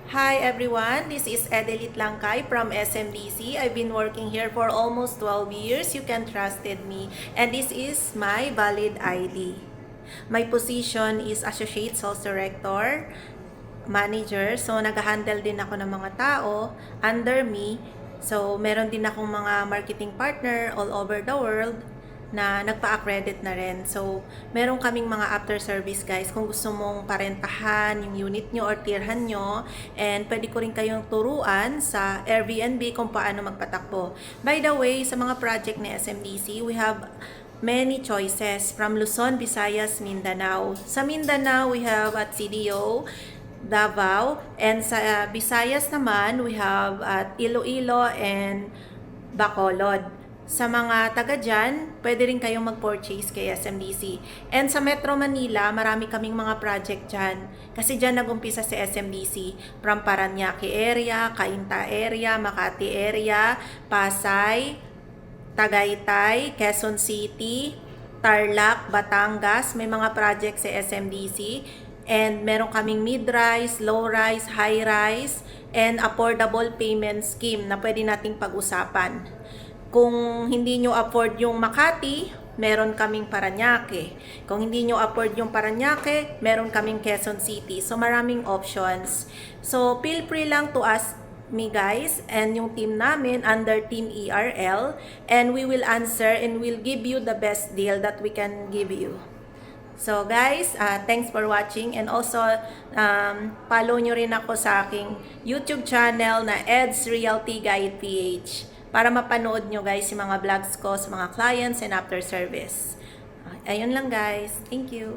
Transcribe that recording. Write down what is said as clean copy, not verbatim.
Hi everyone, this is Edelit Langkay from SMDC. I've been working here for almost 12 years. You can trusted me. And this is my valid ID. My position is Associate Sales Director, Manager. So nag-handle din ako ng mga tao under me. So meron din akong mga marketing partner all over the world na nagpa-accredit na rin. So, meron kaming mga after service guys kung gusto mong parentahan yung unit nyo or tirhan nyo, and pwede ko rin kayong turuan sa Airbnb kung paano magpatakbo. By the way, sa mga project ni SMDC, we have many choices from Luzon, Visayas, Mindanao. Sa Mindanao, we have at CDO, Davao, and sa Visayas naman, we have at Iloilo and Bacolod. Sa mga taga dyan, pwede rin kayong mag-purchase kay SMDC. And sa Metro Manila, marami kaming mga project dyan. Kasi dyan nag-umpisa si SMDC. From Paranaque area, Cainta area, Makati area, Pasay, Tagaytay, Quezon City, Tarlac, Batangas. May mga project si SMDC. And meron kaming mid-rise, low-rise, high-rise, and affordable payment scheme na pwede nating pag-usapan. Kung hindi nyo afford yung Makati, meron kaming Paranaque. Kung hindi nyo afford yung Paranaque, meron kaming Quezon City. So, maraming options. So, feel free lang to ask me guys and yung team namin under Team ERL, and we will answer and we'll give you the best deal that we can give you. So guys, thanks for watching, and also follow nyo rin ako sa aking YouTube channel na Ed's Realty Guide PH para mapanood nyo guys yung mga vlogs ko sa mga clients and after service. Ayun lang guys. Thank you.